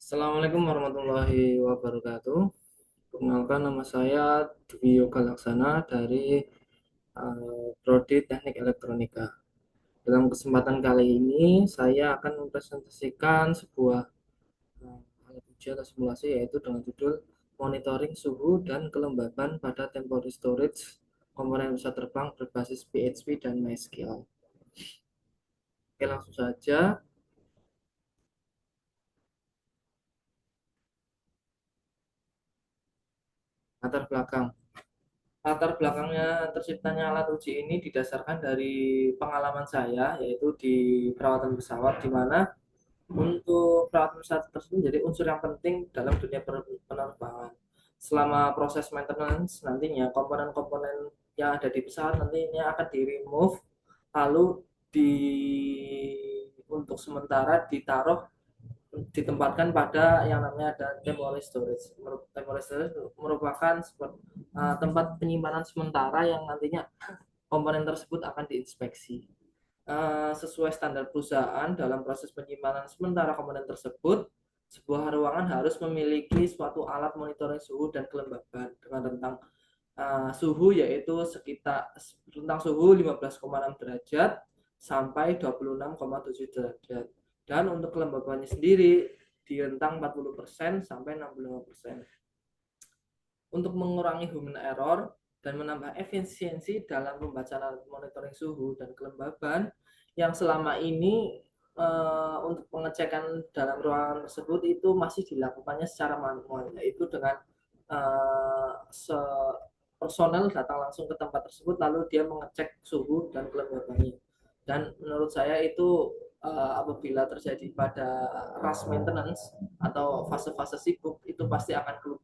Assalamualaikum warahmatullahi wabarakatuh. Perkenalkan nama saya Dwi Yoga Laksana dari Prodi Teknik Elektronika. Dalam kesempatan kali ini saya akan mempresentasikan sebuah alat uji atau simulasi yaitu dengan judul Monitoring Suhu dan Kelembaban pada Temporary Storage Komponen Pesawat Terbang berbasis PHP dan MySQL. Oke, langsung saja latar belakang. Latar belakangnya terciptanya alat uji ini didasarkan dari pengalaman saya, yaitu di perawatan pesawat, di mana untuk perawatan pesawat tersebut menjadi unsur yang penting dalam dunia penerbangan. Selama proses maintenance, nantinya komponen-komponen yang ada di pesawat nantinya akan di remove, lalu di untuk sementara ditaruh ditempatkan pada yang namanya ada temporary storage. Temporary storage merupakan tempat penyimpanan sementara yang nantinya komponen tersebut akan diinspeksi. Sesuai standar perusahaan dalam proses penyimpanan sementara komponen tersebut, sebuah ruangan harus memiliki suatu alat monitoring suhu dan kelembaban dengan rentang suhu yaitu sekitar rentang suhu 15,6 derajat sampai 26,7 derajat. Dan untuk kelembabannya sendiri di rentang 40% sampai 65%. Untuk mengurangi human error dan menambah efisiensi dalam pembacaan monitoring suhu dan kelembaban yang selama ini untuk pengecekan dalam ruangan tersebut itu masih dilakukannya secara manual, yaitu dengan personel datang langsung ke tempat tersebut lalu dia mengecek suhu dan kelembabannya. Dan menurut saya itu apabila terjadi pada rush maintenance atau fase-fase sibuk itu pasti akan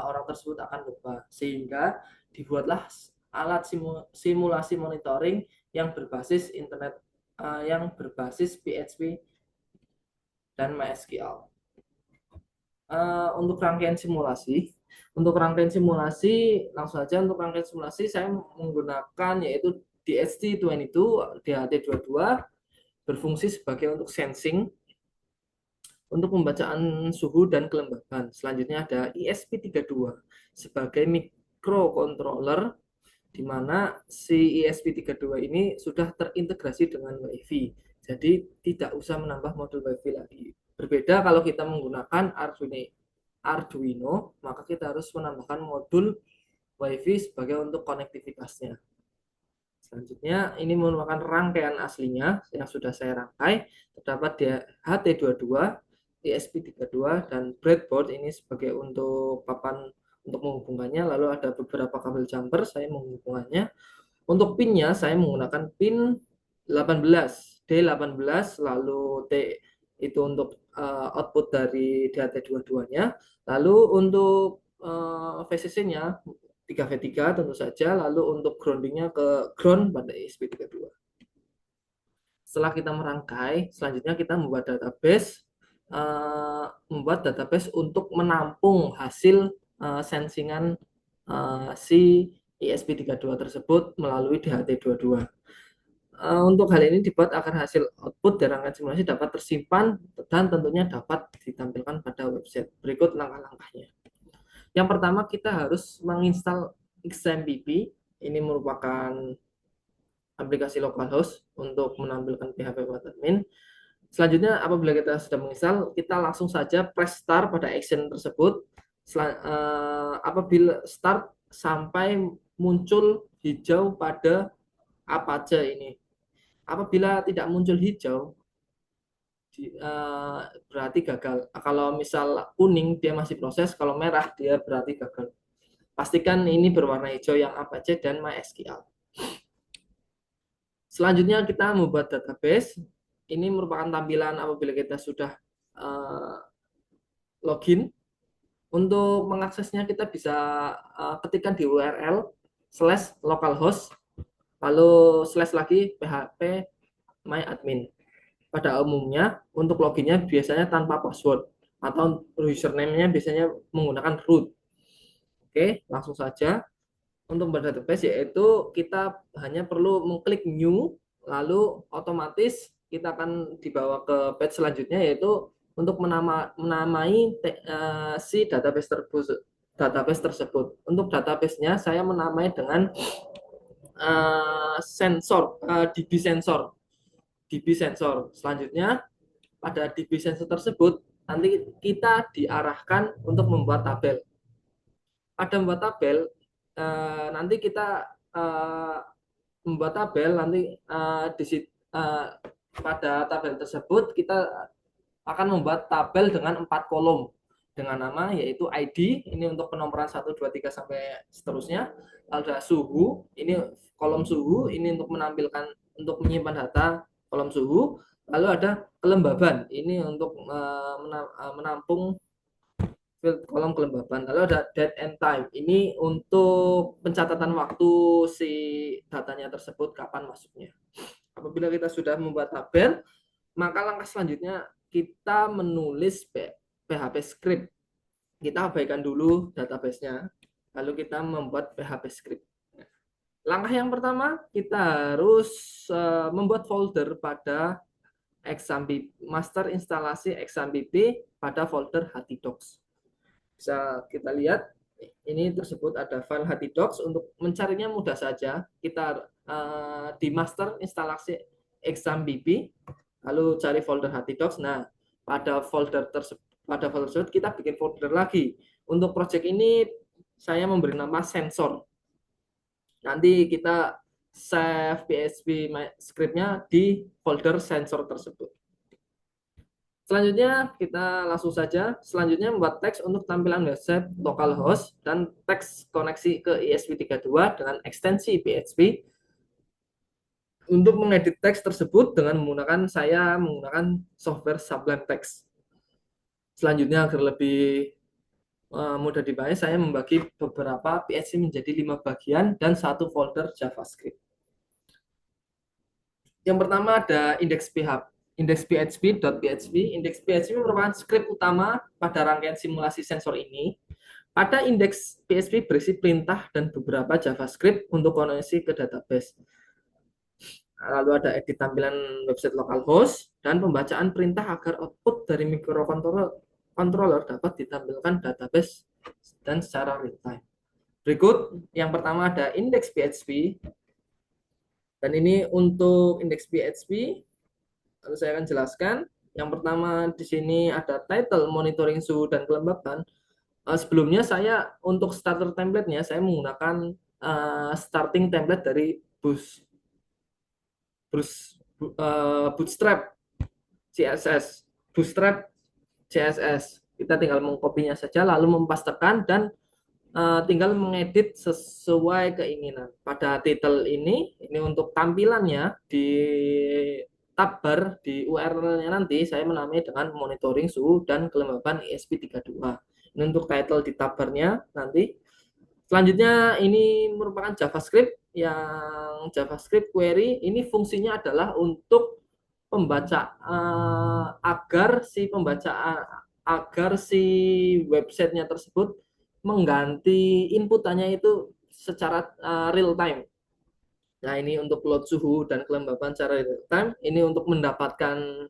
orang tersebut akan lupa, sehingga dibuatlah alat simulasi monitoring yang berbasis internet, yang berbasis PHP dan MySQL. Untuk rangkaian simulasi, langsung saja untuk rangkaian simulasi saya menggunakan yaitu DHT22 DHT22 berfungsi sebagai untuk sensing untuk pembacaan suhu dan kelembaban. Selanjutnya ada ESP32 sebagai microcontroller di mana si ESP32 ini sudah terintegrasi dengan WiFi. Jadi tidak usah menambah modul WiFi lagi. Berbeda kalau kita menggunakan Arduino, maka kita harus menambahkan modul WiFi sebagai untuk konektivitasnya. Selanjutnya, ini merupakan rangkaian aslinya yang sudah saya rangkai. Terdapat di HT22, ESP32, dan breadboard ini sebagai untuk papan untuk menghubungkannya. Lalu ada beberapa kabel jumper, saya menghubungkannya. Untuk pinnya, saya menggunakan pin 18, D18, lalu T itu untuk output dari DHT22-nya. Lalu untuk VCC-nya 3V3 tentu saja, lalu untuk groundingnya ke ground pada ESP32. Setelah kita merangkai, selanjutnya kita membuat database untuk menampung hasil sensingan si ESP32 tersebut melalui DHT22. Untuk hal ini dibuat agar hasil output dari rangkaian simulasi dapat tersimpan dan tentunya dapat ditampilkan pada website. Berikut langkah-langkahnya. Yang pertama kita harus menginstal XMPP. Ini merupakan aplikasi localhost untuk menampilkan PHP buat admin. Selanjutnya apabila kita sudah menginstal, kita langsung saja press start pada action tersebut. Apabila start sampai muncul hijau pada Apache ini. Apabila tidak muncul hijau, berarti gagal. Kalau misal kuning dia masih proses, kalau merah dia berarti gagal. Pastikan ini berwarna hijau yang Apache dan MySQL. Selanjutnya kita membuat database. Ini merupakan tampilan apabila kita sudah login. Untuk mengaksesnya kita bisa ketikkan di URL /localhost lalu slash lagi php myadmin. Pada umumnya untuk loginnya biasanya tanpa password atau username-nya biasanya menggunakan root. Oke, langsung saja. Untuk membuat database yaitu kita hanya perlu mengklik new, lalu otomatis kita akan dibawa ke page selanjutnya yaitu untuk menamai si database tersebut. Untuk database-nya saya menamai dengan DB sensor. DB sensor. Selanjutnya pada DB sensor tersebut nanti kita diarahkan untuk membuat tabel. Pada membuat tabel nanti kita membuat tabel nanti pada tabel tersebut kita akan membuat tabel dengan 4 kolom dengan nama yaitu ID, ini untuk penomoran 1, 2, 3 sampai seterusnya. Ada suhu, ini kolom suhu, ini untuk menyimpan data kolom suhu. Lalu ada kelembaban, ini untuk menampung kolom kelembaban. Lalu ada date and time, ini untuk pencatatan waktu si datanya tersebut kapan masuknya. Apabila kita sudah membuat tabel, maka langkah selanjutnya kita menulis PHP script. Kita abaikan dulu database-nya, lalu kita membuat PHP script. Langkah yang pertama, kita harus membuat folder pada master instalasi XAMPP pada folder htdocs. Bisa kita lihat, ini tersebut ada file htdocs. Untuk mencarinya mudah saja, kita di master instalasi XAMPP, lalu cari folder htdocs. Nah, pada folder tersebut kita bikin folder lagi. Untuk project ini saya memberi nama sensor. Nanti kita save PHP script-nya di folder sensor tersebut. Selanjutnya kita langsung saja. Selanjutnya membuat teks untuk tampilan website localhost dan teks koneksi ke ESP32 dengan ekstensi PHP. Untuk mengedit teks tersebut saya menggunakan software Sublime Text. Selanjutnya agar lebih mudah dibahas, saya membagi beberapa PHP menjadi 5 bagian dan 1 folder JavaScript. Yang pertama ada index.php. Index PHP merupakan script utama pada rangkaian simulasi sensor ini. Pada indeks PHP berisi perintah dan beberapa JavaScript untuk koneksi ke database. Lalu ada edit tampilan website localhost dan pembacaan perintah agar output dari microcontroller dapat ditampilkan database dan secara real time. Berikut yang pertama ada index PHP. Dan ini untuk index PHP. Lalu saya akan jelaskan. Yang pertama di sini ada title, monitoring suhu dan kelembapan. Sebelumnya saya untuk starter template-nya saya menggunakan starting template dari Bootstrap CSS. Bootstrap CSS. Kita tinggal mengkopinya saja lalu mempastekan dan tinggal mengedit sesuai keinginan. Pada title ini untuk tampilannya di tab bar di URL-nya nanti saya menamai dengan monitoring suhu dan kelembaban ESP32. Ini untuk title di tab bar-nya nanti. Selanjutnya ini merupakan JavaScript yang JavaScript query. Ini fungsinya adalah untuk pembaca agar si websitenya tersebut mengganti inputannya itu secara real time. Nah, ini untuk load suhu dan kelembapan secara real time. Ini untuk mendapatkan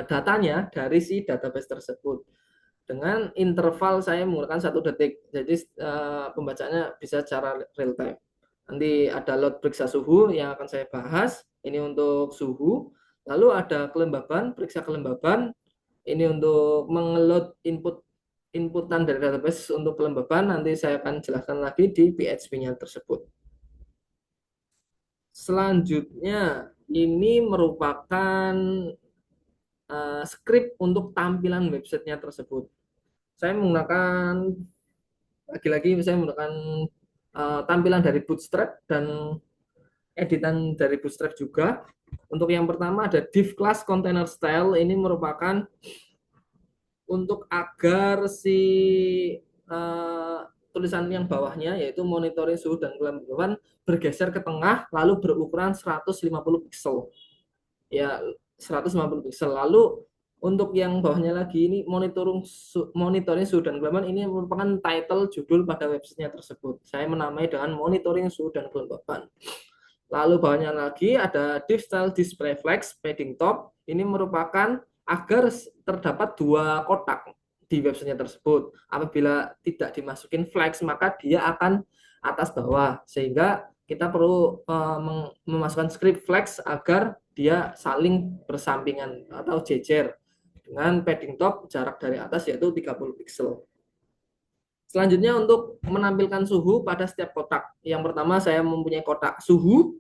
datanya dari si database tersebut. Dengan interval saya menggunakan 1 detik. Jadi pembacaannya bisa secara real time. Nanti ada load periksa suhu yang akan saya bahas. Ini untuk suhu. Lalu ada kelembaban, periksa kelembaban. Ini untuk mengeload inputan dari database untuk kelembaban. Nanti saya akan jelaskan lagi di PHP-nya tersebut. Selanjutnya, ini merupakan script untuk tampilan websitenya tersebut. Saya menggunakan tampilan dari Bootstrap dan editan dari Bootstrap juga. Untuk yang pertama ada div class container style. Ini merupakan untuk agar si tulisan yang bawahnya yaitu monitoring suhu dan kelembaban bergeser ke tengah lalu berukuran 150 pixel. Ya, 150 pixel. Lalu untuk yang bawahnya lagi ini monitoring suhu dan kelembaban, ini merupakan title judul pada websitenya tersebut. Saya menamai dengan monitoring suhu dan kelembaban. Lalu bawahnya lagi ada div style display flex padding top. Ini merupakan agar terdapat dua kotak di websitenya tersebut. Apabila tidak dimasukin flags, maka dia akan atas bawah, sehingga kita perlu memasukkan script flags agar dia saling bersampingan atau jejer dengan padding top jarak dari atas yaitu 30 pixel. Selanjutnya untuk menampilkan suhu pada setiap kotak. Yang pertama saya mempunyai kotak suhu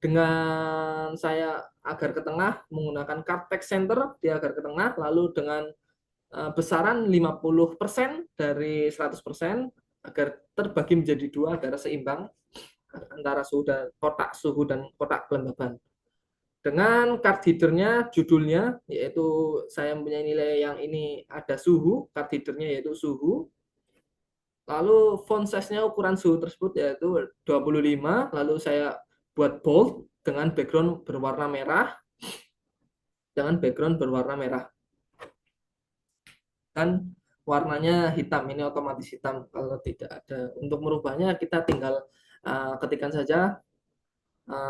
dengan saya agar ke tengah menggunakan card text center di agar ke tengah, lalu dengan besaran 50% dari 100% agar terbagi menjadi dua agar seimbang antara suhu dan kotak kelembaban. Dengan card headernya, judulnya yaitu saya mempunyai nilai yang ini ada suhu, card headernya yaitu suhu. Lalu font size-nya ukuran suhu tersebut yaitu 25, lalu saya buat bold dengan background berwarna merah. Dan warnanya hitam, ini otomatis hitam kalau tidak ada. Untuk merubahnya kita tinggal ketikkan saja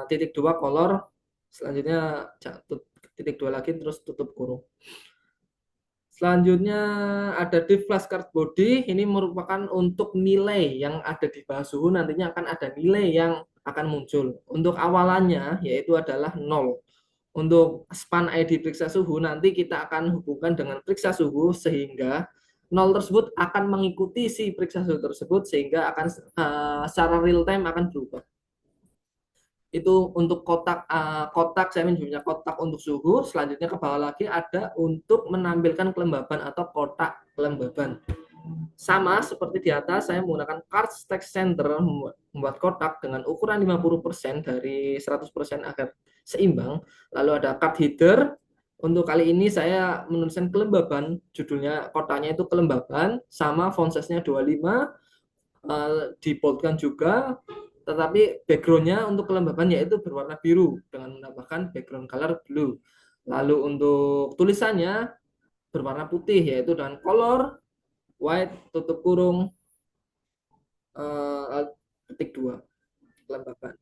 titik 2 color, selanjutnya titik 2 lagi terus tutup kurung. Selanjutnya ada div flashcard body, ini merupakan untuk nilai yang ada di bawah suhu, nantinya akan ada nilai yang akan muncul. Untuk awalannya yaitu adalah 0. Untuk span ID periksa suhu nanti kita akan hubungkan dengan periksa suhu sehingga 0 tersebut akan mengikuti si periksa suhu tersebut sehingga akan secara real time akan berubah. Itu untuk kotak saya punya kotak untuk suhu. Selanjutnya ke bawah lagi ada untuk menampilkan kelembaban atau kotak kelembaban. Sama seperti di atas, saya menggunakan card text center membuat kotak dengan ukuran 50% dari 100% agar seimbang. Lalu ada card header. Untuk kali ini saya menuliskan kelembaban, judulnya kotaknya itu kelembaban, sama font size-nya 25, diboldkan juga, tetapi background-nya untuk kelembaban yaitu berwarna biru dengan menambahkan background color blue. Lalu untuk tulisannya berwarna putih yaitu dengan color white tutup kurung ketik 2 kelembaban.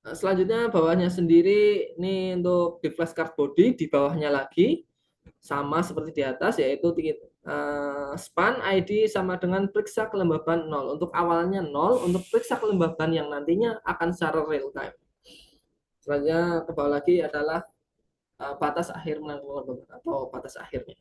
Selanjutnya bawahnya sendiri ini untuk di flashcard body, di bawahnya lagi sama seperti di atas yaitu span ID sama dengan periksa kelembaban 0. Untuk awalnya 0, untuk periksa kelembaban yang nantinya akan secara real time. Selanjutnya ke bawah lagi adalah batas akhir kelembaban atau batas akhirnya.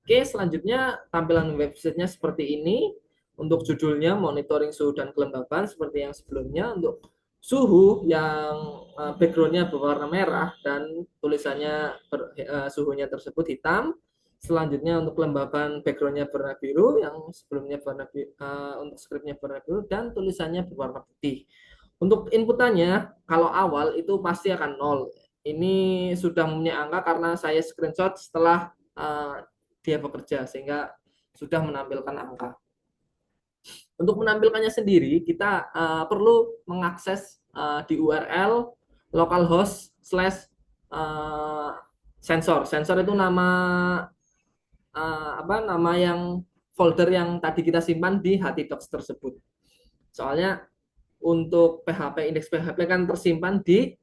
Oke, selanjutnya tampilan websitenya seperti ini. Untuk judulnya monitoring suhu dan kelembaban seperti yang sebelumnya. Untuk suhu yang backgroundnya berwarna merah dan tulisannya suhunya tersebut hitam. Selanjutnya untuk kelembaban backgroundnya berwarna biru, yang sebelumnya berwarna untuk scriptnya berwarna biru dan tulisannya berwarna putih. Untuk inputannya kalau awal itu pasti akan 0. Ini sudah mempunyai angka karena saya screenshot setelah dia bekerja sehingga sudah menampilkan angka. Untuk menampilkannya sendiri kita perlu mengakses di URL localhost slash sensor. Sensor itu nama nama yang folder yang tadi kita simpan di htdocs tersebut. Soalnya untuk PHP indeks PHP kan tersimpan di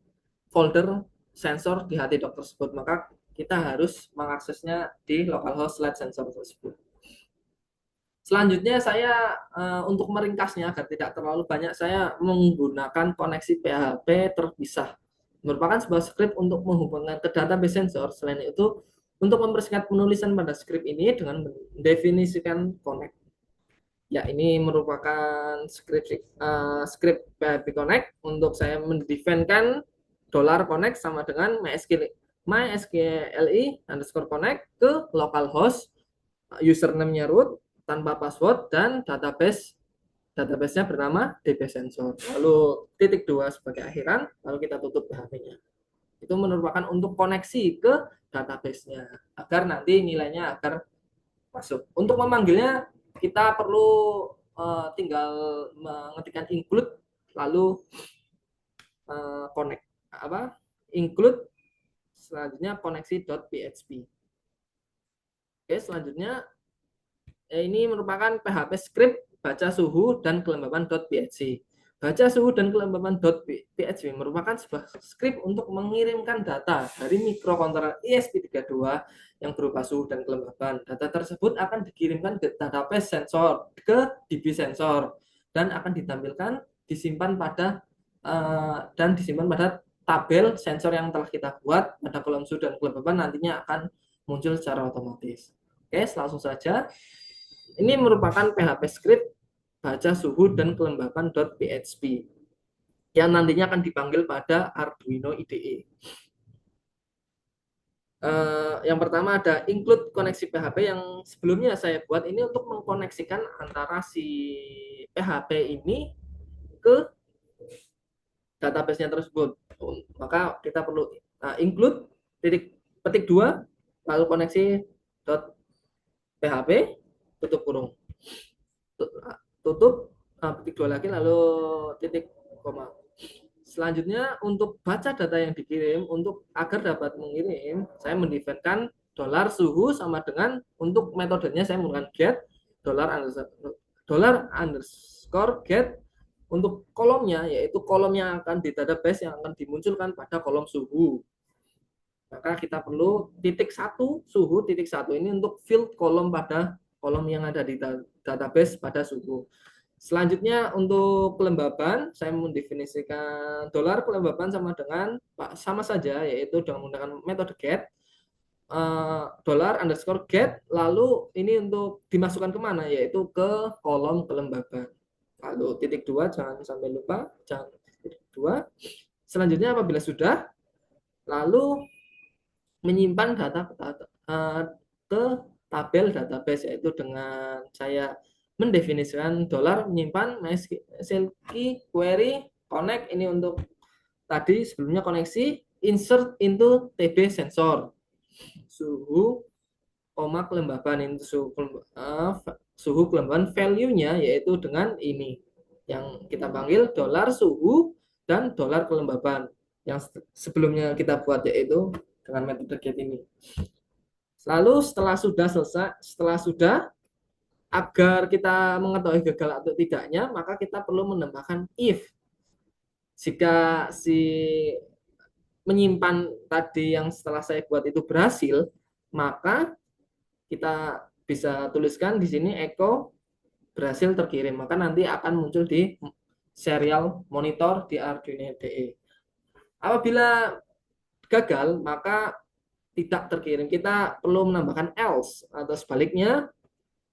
folder sensor di htdocs tersebut, maka kita harus mengaksesnya di localhost slash sensor tersebut. Selanjutnya saya untuk meringkasnya agar tidak terlalu banyak, saya menggunakan koneksi PHP terpisah. Merupakan sebuah script untuk menghubungkan ke database sensor. Selain itu, untuk mempersingkat penulisan pada script ini dengan mendefinisikan connect. Ya, ini merupakan script PHP connect. Untuk saya mendefinisikan $connect sama dengan mysqli_connect ke localhost, username-nya root tanpa password dan database-nya bernama DB Sensor. Lalu titik 2 sebagai akhiran, lalu kita tutup PHP-nya. Itu merupakan untuk koneksi ke database-nya agar nanti nilainya agar masuk. Untuk memanggilnya kita perlu tinggal mengetikkan include lalu connect include selanjutnya koneksi.php. Oke, selanjutnya ini merupakan PHP script baca suhu dan kelembaban .php. Baca suhu dan kelembapan .php merupakan sebuah skrip untuk mengirimkan data dari mikrokontroler ESP32 yang berupa suhu dan kelembapan. Data tersebut akan dikirimkan ke database sensor, ke DB sensor, dan akan ditampilkan disimpan pada tabel sensor yang telah kita buat pada kolom suhu dan kelembapan nantinya akan muncul secara otomatis. Oke, langsung saja. Ini merupakan PHP script baca suhu dan kelembapan.php yang nantinya akan dipanggil pada Arduino IDE. Yang pertama ada include koneksi PHP yang sebelumnya saya buat ini untuk mengkoneksikan antara si PHP ini ke database-nya tersebut. Maka kita perlu include petik 2 lalu koneksi .php tutup kurung. Tutup petik 2 lagi lalu titik koma. Selanjutnya untuk baca data yang dikirim, untuk agar dapat mengirim, saya mendefinisikan $suhu sama dengan untuk metodenya saya menggunakan get $underscore get untuk kolomnya, yaitu kolom yang akan di database yang akan dimunculkan pada kolom suhu. Maka kita perlu titik 1 suhu, titik 1 ini untuk field kolom pada kolom yang ada di database pada suhu. Selanjutnya untuk kelembaban, saya mendefinisikan $kelembaban sama saja, yaitu dengan menggunakan metode get $_get, lalu ini untuk dimasukkan kemana, yaitu ke kolom kelembaban. Lalu titik 2 jangan sampai lupa, jangan titik 2. Selanjutnya apabila sudah, lalu menyimpan data ke tabel database, yaitu dengan saya mendefinisikan menyimpan MySQL query connect ini untuk tadi sebelumnya koneksi insert into TB sensor suhu kelembaban itu suhu kelembaban value-nya yaitu dengan ini yang kita panggil $suhu dan $kelembaban yang sebelumnya kita buat yaitu dengan metode get ini. Lalu setelah sudah agar kita mengetahui gagal atau tidaknya, maka kita perlu menambahkan if. Jika si menyimpan tadi yang setelah saya buat itu berhasil, maka kita bisa tuliskan di sini echo berhasil terkirim. Maka nanti akan muncul di serial monitor di Arduino IDE. Apabila gagal, maka tidak terkirim. Kita perlu menambahkan else atau sebaliknya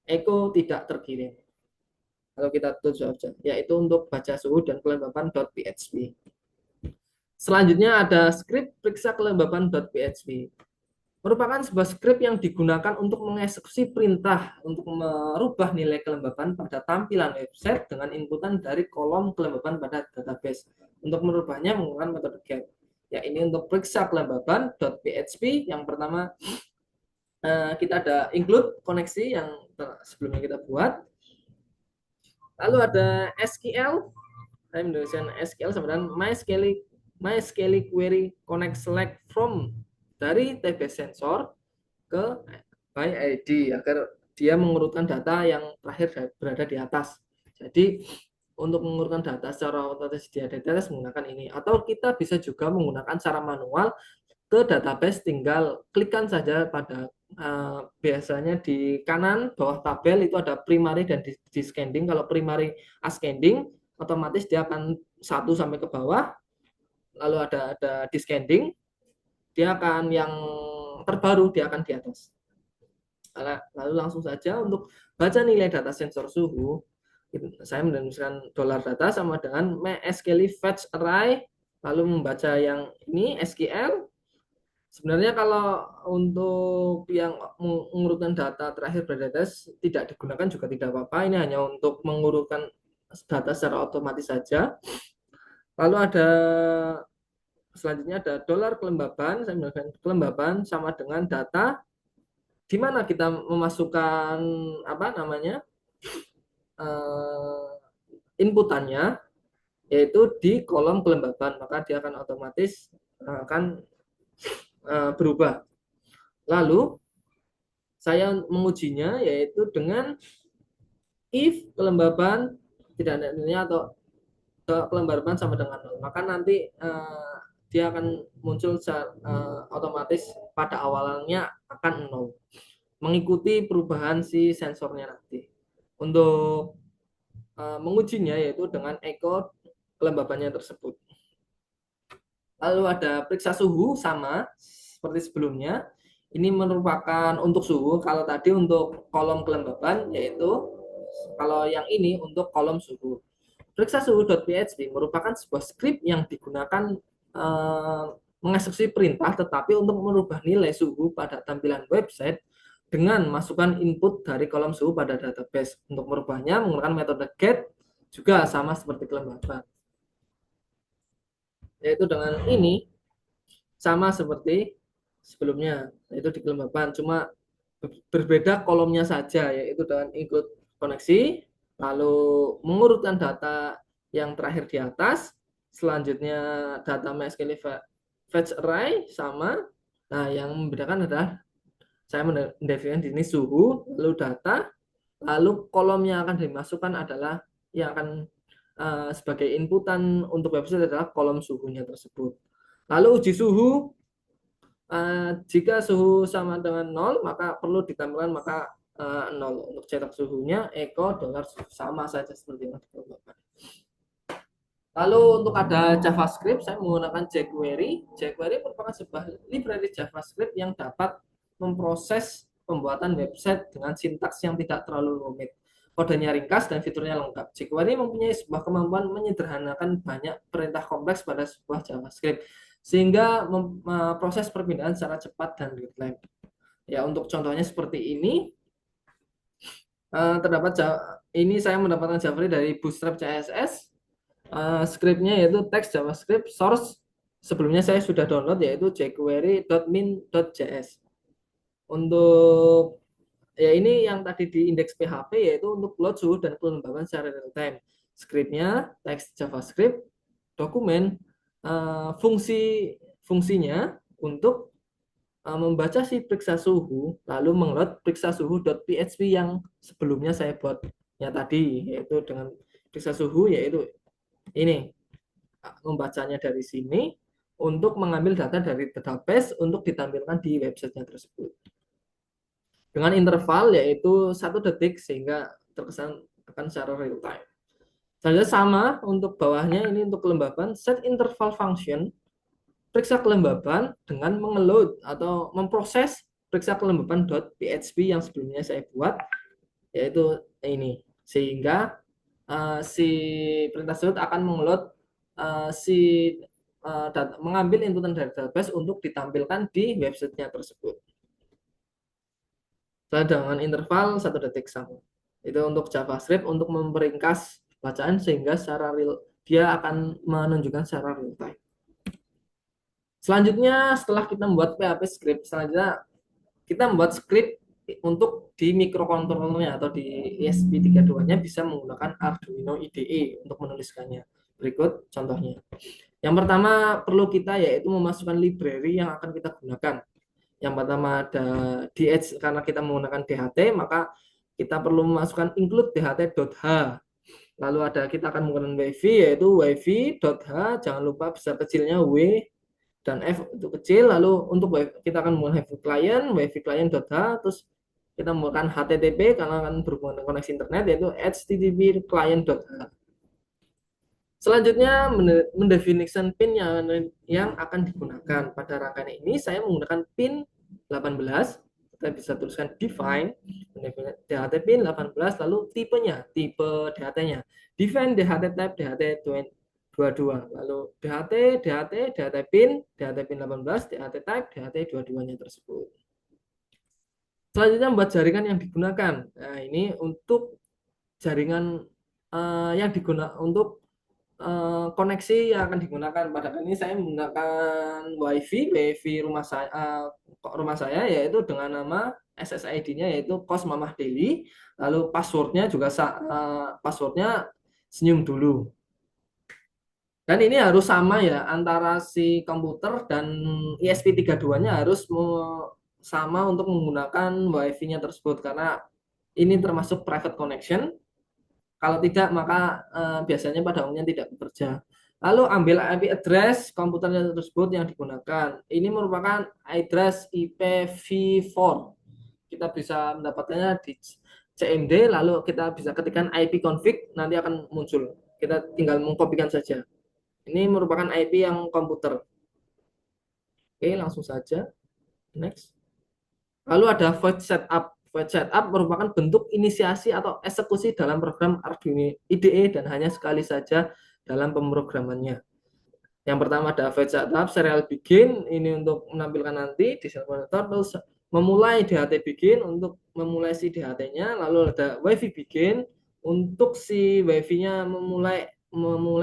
echo tidak terkirim. Kalau kita tutup saja, yaitu untuk baca suhu dan kelembapan .php. Selanjutnya ada script periksa kelembapan .php. Merupakan sebuah script yang digunakan untuk mengeksekusi perintah untuk merubah nilai kelembapan pada tampilan website dengan inputan dari kolom kelembapan pada database. Untuk merubahnya menggunakan metode get. Ya, ini untuk periksa kelembapan .php. Yang pertama kita ada include koneksi yang sebelumnya kita buat. Lalu ada SQL. Saya menuliskan SQL sama dengan MySQL query connect select from dari TB sensor ke by ID agar dia mengurutkan data yang terakhir berada di atas. Jadi untuk mengurutkan data secara otomatis di database menggunakan ini, atau kita bisa juga menggunakan cara manual ke database, tinggal klikkan saja pada biasanya di kanan bawah tabel itu ada primary dan descending. Kalau primary ascending otomatis dia akan 1 sampai ke bawah, lalu ada descending, dia akan yang terbaru dia akan di atas. Lalu langsung saja untuk baca nilai data sensor suhu, saya menuliskan $data sama dengan MySQL fetch array, lalu membaca yang ini SQL. Sebenarnya kalau untuk yang mengurutkan data terakhir berdatabase tidak digunakan juga tidak apa-apa. Ini hanya untuk mengurutkan data secara otomatis saja. Lalu ada selanjutnya ada $kelembaban. Saya menggunakan kelembaban sama dengan data di mana kita memasukkan inputannya, yaitu di kolom kelembaban, maka dia akan otomatis akan berubah. Lalu saya mengujinya yaitu dengan if kelembaban tidak ada nilainya atau kelembaban sama dengan 0, maka nanti dia akan muncul otomatis pada awalnya akan 0, mengikuti perubahan si sensornya nanti. Untuk mengujinya yaitu dengan echo kelembabannya tersebut. Lalu ada periksa suhu, sama seperti sebelumnya. Ini merupakan untuk suhu, kalau tadi untuk kolom kelembaban, yaitu kalau yang ini untuk kolom suhu. Periksa suhu.php merupakan sebuah script yang digunakan mengeksekusi perintah tetapi untuk merubah nilai suhu pada tampilan website dengan masukkan input dari kolom suhu pada database. Untuk merubahnya menggunakan metode get, juga sama seperti kelembaban. Yaitu dengan ini sama seperti sebelumnya, yaitu di kelembaban, cuma berbeda kolomnya saja, yaitu dengan include koneksi, lalu mengurutkan data yang terakhir di atas, selanjutnya data MySQL fetch array sama. Nah, yang membedakan adalah saya mendefinisikan di sini suhu, lalu data, lalu kolom yang akan dimasukkan adalah yang akan sebagai inputan untuk website adalah kolom suhunya tersebut. Lalu uji suhu, jika suhu sama dengan 0 maka perlu ditampilkan maka 0. Untuk cetak suhunya echo dolar sama saja seperti yang diperlukan. Lalu untuk ada JavaScript, saya menggunakan jQuery. jQuery merupakan sebuah library JavaScript yang dapat memproses pembuatan website dengan sintaks yang tidak terlalu rumit. Kodenya ringkas dan fiturnya lengkap. jQuery mempunyai sebuah kemampuan menyederhanakan banyak perintah kompleks pada sebuah JavaScript, sehingga memproses perpindahan secara cepat dan real time. Ya, untuk contohnya seperti ini, terdapat ini saya mendapatkan jQuery dari Bootstrap CSS. Scriptnya yaitu teks JavaScript source, sebelumnya saya sudah download, yaitu jQuery.min.js. Untuk ya ini yang tadi di indeks PHP, yaitu untuk load suhu dan kelembaban secara real time. Scriptnya teks JavaScript, dokumen, fungsinya untuk membaca si periksa suhu, lalu menload periksa suhu.php yang sebelumnya saya buatnya tadi, yaitu dengan periksa suhu, yaitu ini membacanya dari sini untuk mengambil data dari database untuk ditampilkan di websitenya tersebut dengan interval yaitu 1 detik sehingga terkesan akan secara real time. Selanjutnya sama untuk bawahnya, ini untuk kelembaban, set interval function periksa kelembaban dengan mengeload atau memproses periksa kelembaban.php yang sebelumnya saya buat, yaitu ini, sehingga si perintah tersebut akan mengeload mengambil inputan dari database untuk ditampilkan di websitenya tersebut dengan interval 1 detik sama. Itu untuk JavaScript untuk memperingkas bacaan sehingga secara real dia akan menunjukkan secara real time. Selanjutnya setelah kita membuat PHP script, selanjutnya kita membuat script untuk di microcontrollernya atau di ESP32-nya bisa menggunakan Arduino IDE untuk menuliskannya. Berikut contohnya. Yang pertama perlu kita yaitu memasukkan library yang akan kita gunakan. Yang pertama ada DH, karena kita menggunakan DHT maka kita perlu memasukkan include dht.h. Lalu ada kita akan menggunakan wifi yaitu wifi.h, jangan lupa besar kecilnya W dan F itu kecil. Lalu untuk kita akan menggunakan wifi client.h, terus kita menggunakan HTTP karena akan berhubungan dengan koneksi internet yaitu http client.h. Selanjutnya mendefinisikan pin yang akan digunakan. Pada rangkaian ini saya menggunakan pin 18. Kita bisa tuliskan define DHT pin 18, lalu tipenya, tipe DHT-nya. Define DHT type DHT22, lalu DHT pin 18, DHT type DHT22-nya tersebut. Selanjutnya membuat jaringan yang digunakan. Nah, ini untuk jaringan yang digunakan untuk koneksi yang akan digunakan. Pada kali ini saya menggunakan wifi rumah saya yaitu dengan nama SSID-nya yaitu Kos Mamah Deli. Lalu passwordnya juga passwordnya senyum dulu. Dan ini harus sama ya antara si komputer dan ESP32-nya harus sama untuk menggunakan wifi-nya tersebut karena ini termasuk private connection. Kalau tidak, maka biasanya pada umumnya tidak bekerja. Lalu ambil IP address komputer tersebut yang digunakan. Ini merupakan address IPv4. Kita bisa mendapatkannya di CMD, lalu kita bisa ketikkan IP config, nanti akan muncul. Kita tinggal mengkopikan saja. Ini merupakan IP yang komputer. Oke, langsung saja. Next. Lalu ada void setup. Void setup merupakan bentuk inisiasi atau eksekusi dalam program Arduino IDE dan hanya sekali saja dalam pemrogramannya. Yang pertama ada void setup, serial begin, ini untuk menampilkan nanti di serial monitor, terus memulai DHT begin untuk memulai si DHT-nya, lalu ada wifi begin untuk si wifi-nya memulai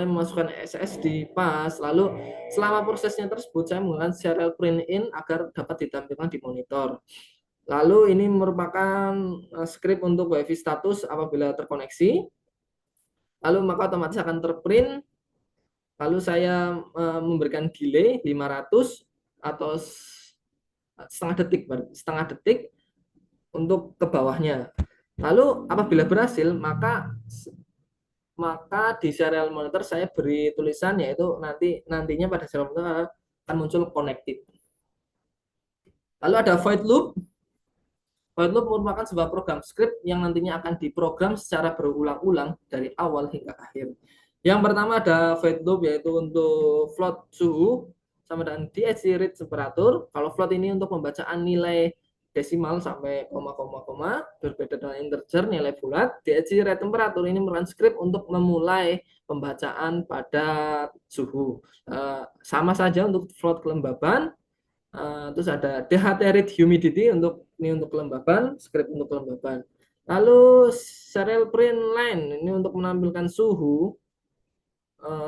memasukkan SSD pas, lalu selama prosesnya tersebut saya menggunakan serial print in agar dapat ditampilkan di monitor. Lalu ini merupakan script untuk wifi status apabila terkoneksi. Lalu maka otomatis akan terprint. Lalu saya memberikan delay 500 atau setengah detik untuk ke bawahnya. Lalu apabila berhasil, maka di serial monitor saya beri tulisan, yaitu nantinya pada serial monitor akan muncul connected. Lalu ada void loop. Void loop merupakan sebuah program script yang nantinya akan diprogram secara berulang-ulang dari awal hingga akhir. Yang pertama ada void loop, yaitu untuk float suhu sama dengan DHC read temperatur. Kalau float ini untuk pembacaan nilai desimal sampai koma, berbeda dengan integer nilai bulat. DHC read temperatur ini merupakan script untuk memulai pembacaan pada suhu. Sama saja untuk float kelembaban. Terus ada DHT read humidity untuk kelembaban, script untuk kelembaban. Lalu serial print line ini untuk menampilkan suhu,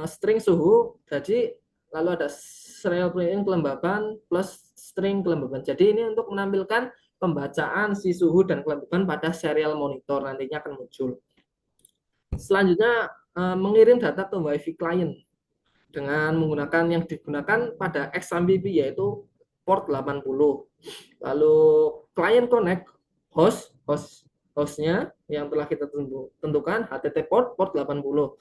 string suhu. Jadi lalu ada serial print kelembaban plus string kelembaban. Jadi ini untuk menampilkan pembacaan si suhu dan kelembaban pada serial monitor, nantinya akan muncul. Selanjutnya mengirim data ke WiFi client dengan menggunakan yang digunakan pada XMPP, yaitu port 80. Lalu client connect hostnya yang telah kita tentukan HTTP port 80.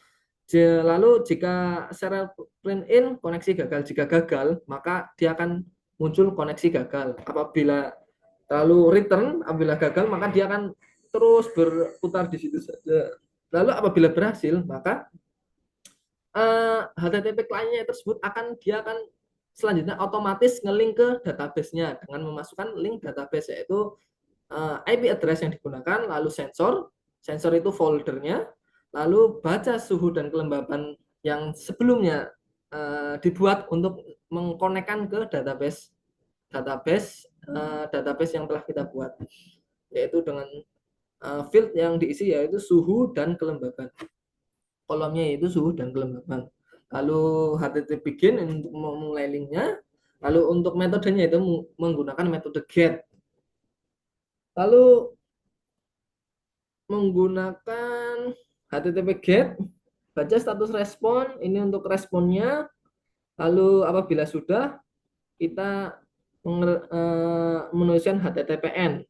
Lalu jika serial print in koneksi gagal, jika gagal maka dia akan muncul koneksi gagal. Apabila lalu return, apabila gagal maka dia akan terus berputar di situ saja. Lalu apabila berhasil maka HTTP client-nya tersebut dia akan selanjutnya otomatis nge-link ke database-nya dengan memasukkan link database, yaitu IP address yang digunakan, lalu sensor itu foldernya, lalu baca suhu dan kelembaban yang sebelumnya dibuat untuk mengkonekkan ke database yang telah kita buat, yaitu dengan field yang diisi yaitu suhu dan kelembaban. Kolomnya yaitu suhu dan kelembaban. Lalu HTTP begin untuk memulai linknya. Lalu untuk metodenya itu menggunakan metode get. Lalu menggunakan HTTP get, baca status respon, ini untuk responnya. Lalu apabila sudah, kita menuliskan HTTPN.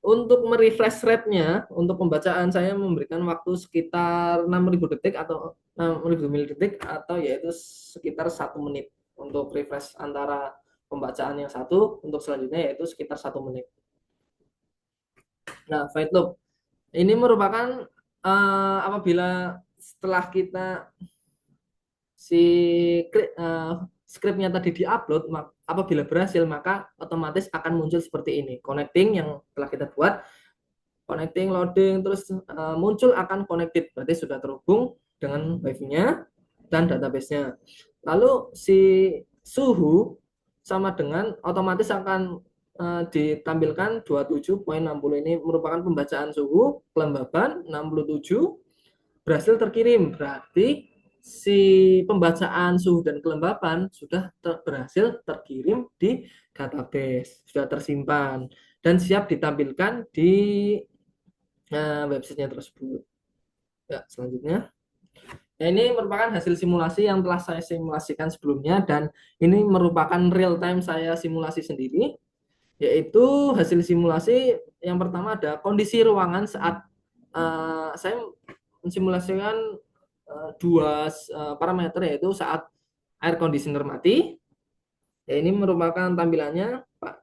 Untuk merefresh rate-nya, untuk pembacaan saya memberikan waktu sekitar 6.000 detik atau 6.000 milidetik, atau yaitu sekitar 1 menit untuk refresh antara pembacaan yang satu, untuk selanjutnya yaitu sekitar 1 menit. Nah, void loop ini merupakan apabila setelah kita scriptnya tadi diupload, apabila berhasil maka otomatis akan muncul seperti ini, connecting yang telah kita buat, connecting, loading, terus muncul akan connected, berarti sudah terhubung dengan wifi-nya dan database-nya. Lalu si suhu sama dengan otomatis akan ditampilkan 27.60, ini merupakan pembacaan suhu, kelembaban 67 berhasil terkirim, berarti si pembacaan suhu dan kelembapan sudah berhasil terkirim di database, sudah tersimpan dan siap ditampilkan di websitenya tersebut. Ya, selanjutnya. Nah, ini merupakan hasil simulasi yang telah saya simulasikan sebelumnya, dan ini merupakan real time saya simulasi sendiri, yaitu hasil simulasi yang pertama ada kondisi ruangan saat saya mensimulasikan dua parameter, yaitu saat air conditioner mati. Ya, ini merupakan tampilannya, Pak.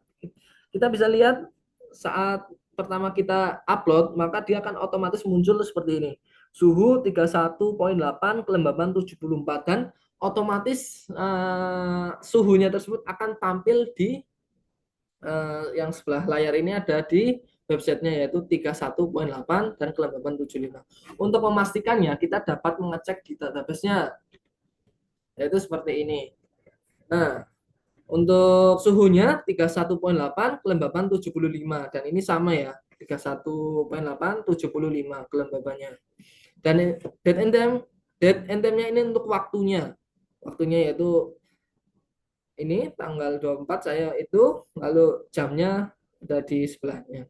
Kita bisa lihat saat pertama kita upload, maka dia akan otomatis muncul seperti ini. Suhu 31,8, kelembaban 74, dan otomatis suhunya tersebut akan tampil di yang sebelah layar ini, ada di websitenya, yaitu 31,8 dan kelembaban 75. Untuk memastikannya, kita dapat mengecek di database-nya, yaitu seperti ini. Nah, untuk suhunya 31,8, kelembaban 75, dan ini sama ya, 31,8, 75 kelembabannya. Dan date and time-nya ini untuk waktunya. Waktunya yaitu ini tanggal 24 saya itu, lalu jamnya ada di sebelahnya.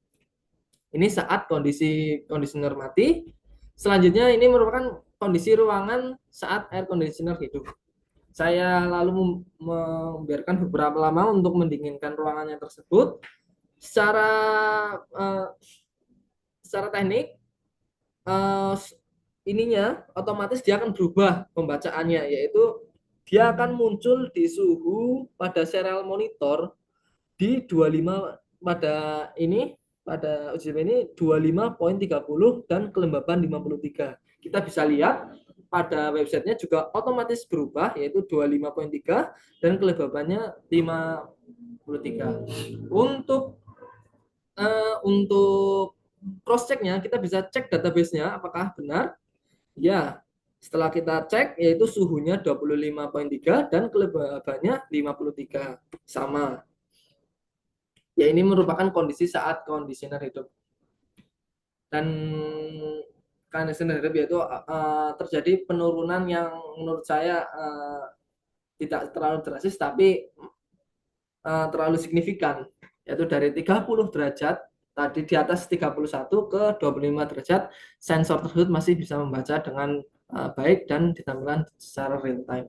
Ini saat kondisi conditioner mati. Selanjutnya ini merupakan kondisi ruangan saat air conditioner hidup. Saya lalu membiarkan beberapa lama untuk mendinginkan ruangannya tersebut. Secara uh, secara teknik, uh, ininya otomatis dia akan berubah pembacaannya, yaitu dia akan muncul di suhu pada serial monitor di 25, pada uji ini 25,30 dan kelembaban 53. Kita bisa lihat pada websitenya juga otomatis berubah, yaitu 25,3 dan kelembabannya 53. Untuk cross checknya, kita bisa cek database-nya apakah benar. Ya, setelah kita cek, yaitu suhunya 25,3 dan kelembabannya 53, sama. Ya, ini merupakan kondisi saat conditioner hidup. Dan conditioner hidup yaitu terjadi penurunan yang menurut saya tidak terlalu drastis, tapi terlalu signifikan, yaitu dari 30 derajat tadi di atas 31 ke 25 derajat, sensor tersebut masih bisa membaca dengan baik dan ditampilkan secara real time.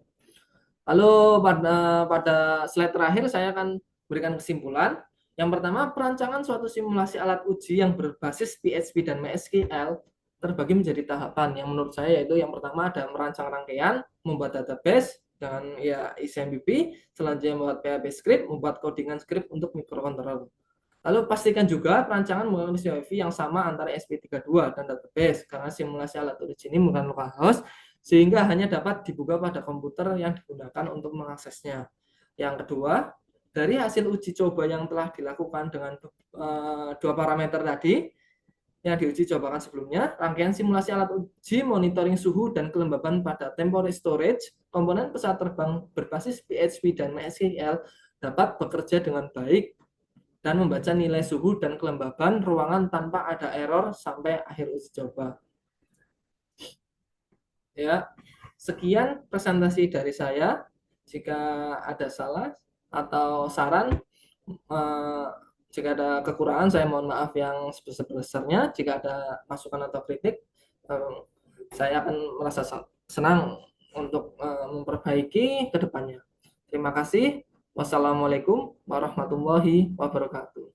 Lalu pada slide terakhir saya akan berikan kesimpulan. Yang pertama, perancangan suatu simulasi alat uji yang berbasis PHP dan MySQL terbagi menjadi tahapan. Yang menurut saya yaitu yang pertama ada merancang rangkaian, membuat database dengan ya ICMPP, selanjutnya membuat PHP script, membuat codingan script untuk microcontroller. Lalu pastikan juga perancangan menggunakan WiFi yang sama antara SP32 dan database, karena simulasi alat uji ini menggunakan localhost sehingga hanya dapat dibuka pada komputer yang digunakan untuk mengaksesnya. Yang kedua, dari hasil uji coba yang telah dilakukan dengan dua parameter tadi yang diuji cobakan sebelumnya, rangkaian simulasi alat uji monitoring suhu dan kelembaban pada temporary storage komponen pesawat terbang berbasis PHP dan MySQL dapat bekerja dengan baik dan membaca nilai suhu dan kelembaban ruangan tanpa ada error sampai akhir uji coba. Ya, sekian presentasi dari saya. Jika ada salah atau saran, jika ada kekurangan, saya mohon maaf yang sebesar-besarnya. Jika ada masukan atau kritik, saya akan merasa senang untuk memperbaiki ke depannya. Terima kasih. Wassalamualaikum warahmatullahi wabarakatuh.